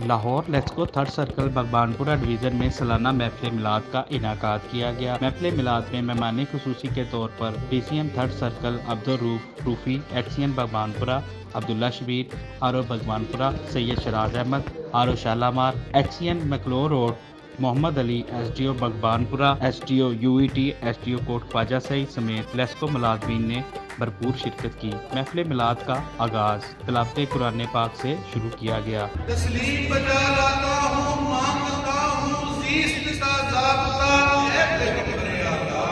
Lahore LESCO third circle Bhagwanpura division میں سالانہ محفل میلاد کا انعقاد کیا گیا۔ محفل میلاد میں مہمان خصوصی کے طور پر D C M third circle Abdul Rauf Raufi, X E N Bhagwanpura Abdullah Shabbir, R O Bhagwanpura Syed Shiraz Ahmed, R O Shalamar, X E N McLeod road Muhammad Ali, S D O Bhagwanpura, S D O U E T, S D O Kot Khwaja Saeed سمیت لیسکو ملازمین نے بھرپور شرکت کی۔ محفل میلاد کا آغاز تلاوت قرآن پاک سے شروع کیا گیا۔ تسلیم بجا لاتا ہوں، مانگتا ہوں، زیست کا ضابطہ ہے پیغمبر اعلیٰ۔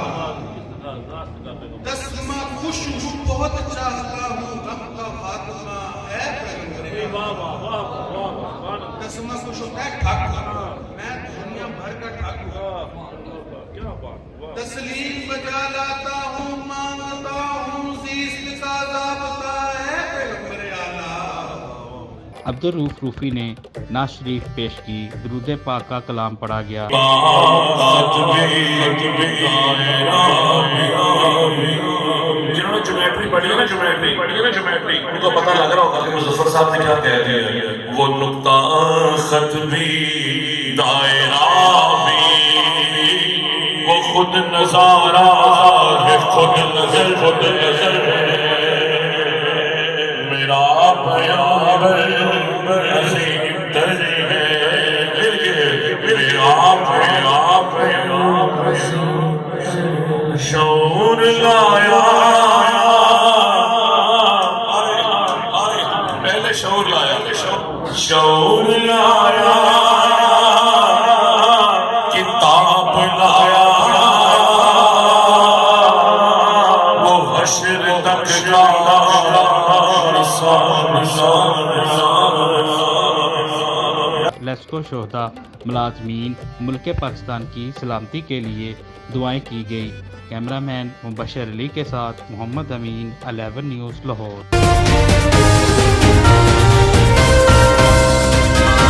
تسمہ خوش ہوں، بہت چاہتا ہوں، غم کا خاتمہ ہے پیغمبر اعلیٰ۔ تسمہ خوش ہوتا ہے ٹھاک، میں دنیا بھر کا ٹھاک ہوں۔ تسلیم بجا لاتا ہوں، مانگتا ہوں، زیست کا ضابطہ ہے پیغمبر اعلیٰ۔ عبدالرؤف روفی نے نعت شریف پیش کی، درود پاک کا کلام پڑھا گیا۔ جنہوں نے جمیٹری پڑھی ہے نا، جمیٹری ان کو پتہ لگ رہا ہوگا کہ مظفر صاحب نے کیا کہہ دیا۔ وہ نقطہ خط بھی، دائرہ بھی، وہ خود نظارہ ہے، خود نظر ہے، میرا پیام عظیم تر ہے، میرا پیام شعور لایا، پہلے شعور لایا، شعور لایا، کتاب لایا، وہ حشر تک جانا، لیسکو شہداء ملازمین ملک پاکستان کی سلامتی کے لیے دعائیں کی گئی۔ کیمرہ مین مبشر علی کے ساتھ محمد امین، 11 نیوز لاہور۔